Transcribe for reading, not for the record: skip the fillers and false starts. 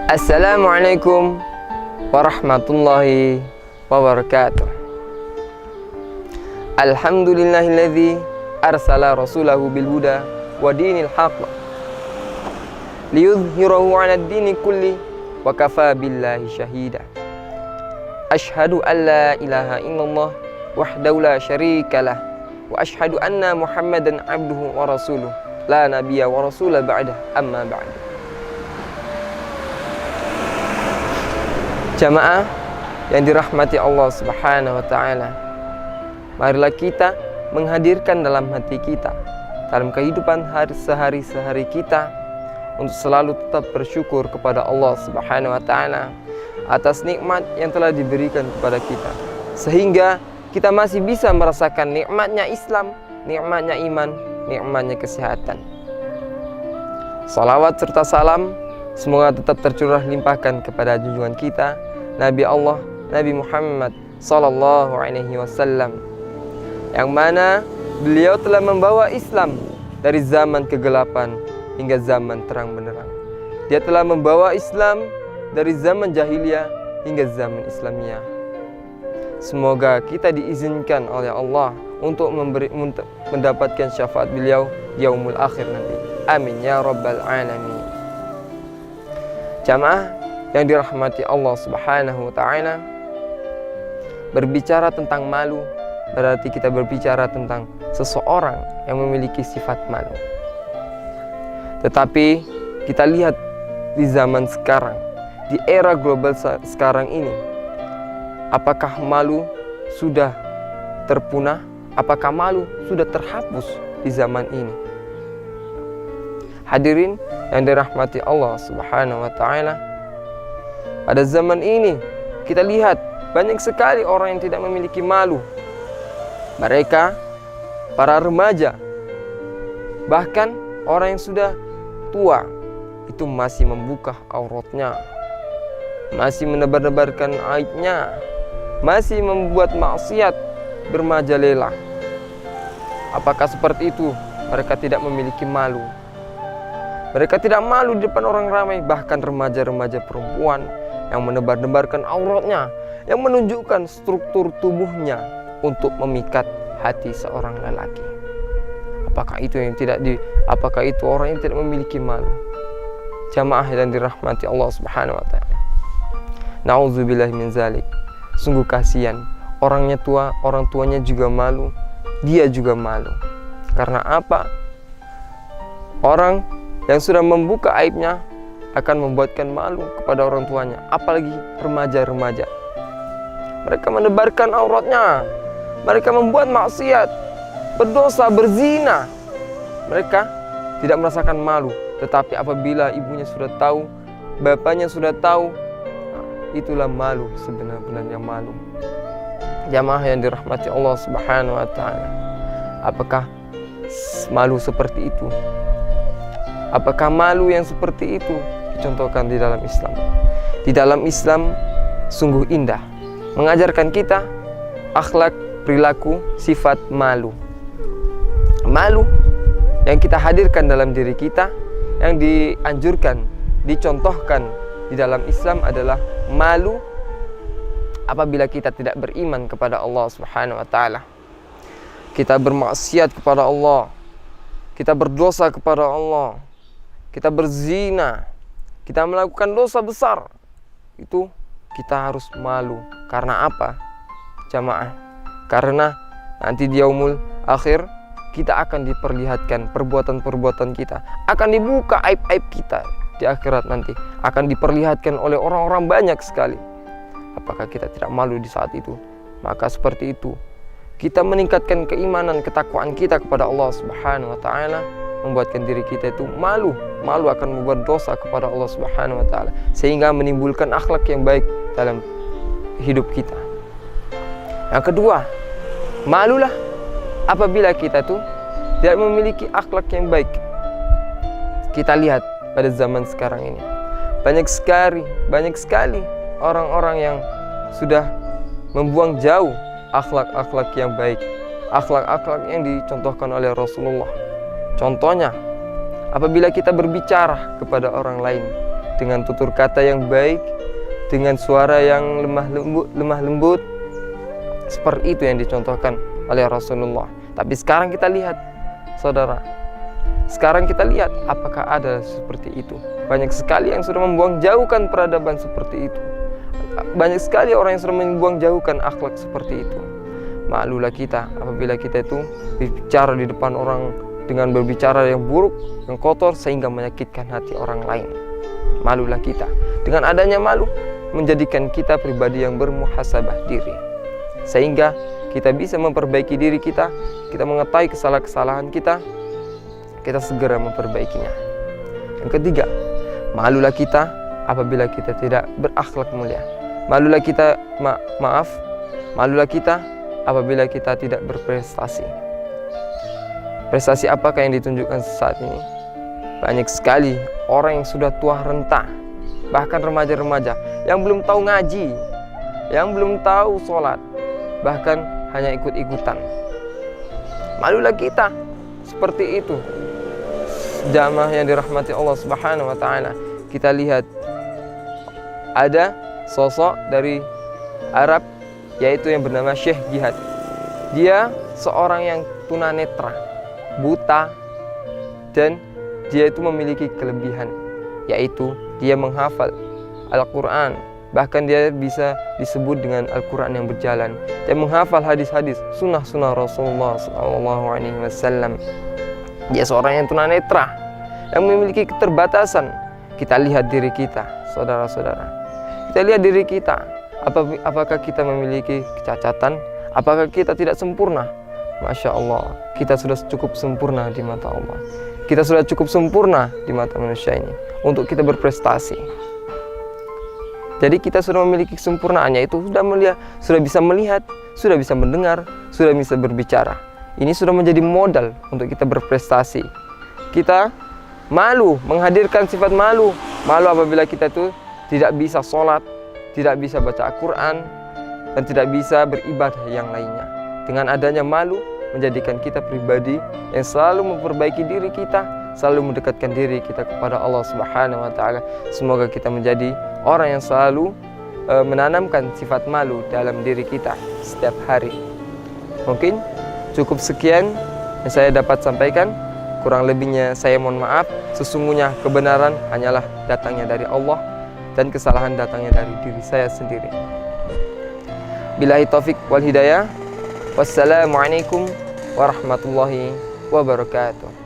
Assalamualaikum warahmatullahi wabarakatuh. Alhamdulillahilladzi arsala rasulahu bil huda wa dinil haqq liyudhhirahu 'alad dini kulli wa kafa billahi syahida. Asyhadu an la ilaha illallah wahdahu la syarikalah wa asyhadu anna Muhammadan abduhu wa rasuluh la nabiyya wa rasula ba'dah amma ba'du. Jamaah yang dirahmati Allah Subhanahu wa taala, marilah kita menghadirkan dalam hati kita, dalam kehidupan sehari-hari kita, untuk selalu tetap bersyukur kepada Allah Subhanahu wa taala atas nikmat yang telah diberikan kepada kita, sehingga kita masih bisa merasakan nikmatnya Islam, nikmatnya iman, nikmatnya kesehatan. Salawat serta salam semoga tetap tercurah limpahkan kepada junjungan kita, Nabi Allah, Nabi Muhammad sallallahu alaihi wasallam, yang mana beliau telah membawa Islam dari zaman kegelapan hingga zaman terang benderang. Dia telah membawa Islam dari zaman jahiliyah hingga zaman Islamiyah. Semoga kita diizinkan oleh Allah untuk mendapatkan syafaat beliau yaumul akhir nanti. Amin ya rabbal alamin. Jamaah yang dirahmati Allah Subhanahu wa taala, berbicara tentang malu berarti kita berbicara tentang seseorang yang memiliki sifat malu. Tetapi kita lihat di zaman sekarang, di era global sekarang ini, apakah malu sudah terpunah? Apakah malu sudah terhapus di zaman ini? Hadirin yang dirahmati Allah Subhanahu wa taala, pada zaman ini kita lihat banyak sekali orang yang tidak memiliki malu. Mereka, para remaja, bahkan orang yang sudah tua, itu masih membuka auratnya, masih menebar-nebarkan aibnya, masih membuat maksiat bermajalela. Apakah seperti itu? Mereka tidak memiliki malu. Mereka tidak malu di depan orang ramai, bahkan remaja-remaja perempuan yang menebar-nebarkan auratnya, yang menunjukkan struktur tubuhnya untuk memikat hati seorang lelaki. Apakah itu orang yang tidak memiliki malu? Jamaah yang dirahmati Allah Subhanahu wa taala. Nauzubillahi min zalik. Sungguh kasihan, orangnya tua, orang tuanya juga malu, dia juga malu. Karena apa? Orang yang sudah membuka aibnya akan membuatkan malu kepada orang tuanya, apalagi remaja-remaja. Mereka menebarkan auratnya, mereka membuat maksiat, berdosa, berzina. Mereka tidak merasakan malu, tetapi apabila ibunya sudah tahu, bapaknya sudah tahu, itulah malu, sebenar-benarnya malu. Jamaah yang dirahmati Allah Subhanahu wa taala, apakah malu seperti itu? Apakah malu yang seperti itu dicontohkan di dalam Islam? Di dalam Islam sungguh indah, mengajarkan kita akhlak, perilaku, sifat malu. Malu yang kita hadirkan dalam diri kita, yang dianjurkan, dicontohkan di dalam Islam adalah malu apabila kita tidak beriman kepada Allah Subhanahu wa taala. Kita bermaksiat kepada Allah, kita berdosa kepada Allah, kita berzina, kita melakukan dosa besar, itu kita harus malu. Karena apa? Jamaah, karena nanti di yaumul akhir kita akan diperlihatkan perbuatan-perbuatan kita, akan dibuka aib-aib kita di akhirat nanti, akan diperlihatkan oleh orang-orang banyak sekali. Apakah kita tidak malu di saat itu? Maka seperti itu kita meningkatkan keimanan, ketakwaan kita kepada Allah Subhanahu wa taala, membuatkan diri kita itu malu akan membuat dosa kepada Allah Subhanahu wa taala, sehingga menimbulkan akhlak yang baik dalam hidup kita. Yang kedua, malulah apabila kita tuh tidak memiliki akhlak yang baik. Kita lihat pada zaman sekarang ini, banyak sekali orang-orang yang sudah membuang jauh akhlak-akhlak yang baik, akhlak-akhlak yang dicontohkan oleh Rasulullah. Contohnya, apabila kita berbicara kepada orang lain, dengan tutur kata yang baik, dengan suara yang lemah lembut. Seperti itu yang dicontohkan oleh Rasulullah. Tapi sekarang kita lihat, saudara, sekarang kita lihat apakah ada seperti itu. Banyak sekali yang sudah membuang jauhkan peradaban seperti itu. Banyak sekali orang yang sudah membuang jauhkan akhlak seperti itu. Malulah kita apabila kita itu bicara di depan orang dengan berbicara yang buruk, yang kotor, sehingga menyakitkan hati orang lain. Malulah kita. Dengan adanya malu, menjadikan kita pribadi yang bermuhasabah diri, sehingga kita bisa memperbaiki diri kita. Kita mengetahui kesalahan-kesalahan kita, kita segera memperbaikinya. Yang ketiga, malulah kita apabila kita tidak berakhlak mulia. Malulah kita, malulah kita apabila kita tidak berprestasi. Prestasi apakah yang ditunjukkan saat ini? Banyak sekali orang yang sudah tua renta, bahkan remaja-remaja yang belum tahu ngaji, yang belum tahu sholat, bahkan hanya ikut-ikutan. Malulah kita seperti itu. Jamaah yang dirahmati Allah Subhanahu wa taala, kita lihat ada sosok dari Arab, yaitu yang bernama Syekh Jihad. Dia seorang yang tunanetra, buta, dan dia itu memiliki kelebihan, yaitu dia menghafal Al-Quran. Bahkan dia bisa disebut dengan Al-Quran yang berjalan. Dia menghafal hadis-hadis, sunnah-sunnah Rasulullah SAW. Dia seorang yang tunanetra, yang memiliki keterbatasan. Kita lihat diri kita, saudara-saudara. Kita lihat diri kita. Apakah kita memiliki kecacatan? Apakah kita tidak sempurna? Masya Allah, kita sudah cukup sempurna di mata Allah. Kita sudah cukup sempurna di mata manusia ini untuk kita berprestasi. Jadi kita sudah memiliki kesempurnaannya, itu sudah bisa melihat, sudah bisa mendengar, sudah bisa berbicara. Ini sudah menjadi modal untuk kita berprestasi. Kita malu, menghadirkan sifat malu. Malu apabila kita itu tidak bisa sholat, tidak bisa baca Al-Quran, dan tidak bisa beribadah yang lainnya. Dengan adanya malu, menjadikan kita pribadi yang selalu memperbaiki diri kita, selalu mendekatkan diri kita kepada Allah Subhanahu wa taala. Semoga kita menjadi orang yang selalu menanamkan sifat malu dalam diri kita setiap hari. Mungkin cukup sekian yang saya dapat sampaikan. Kurang lebihnya saya mohon maaf. Sesungguhnya kebenaran hanyalah datangnya dari Allah dan kesalahan datangnya dari diri saya sendiri. Billahi taufik wal hidayah. Wassalamualaikum warahmatullahi wabarakatuh.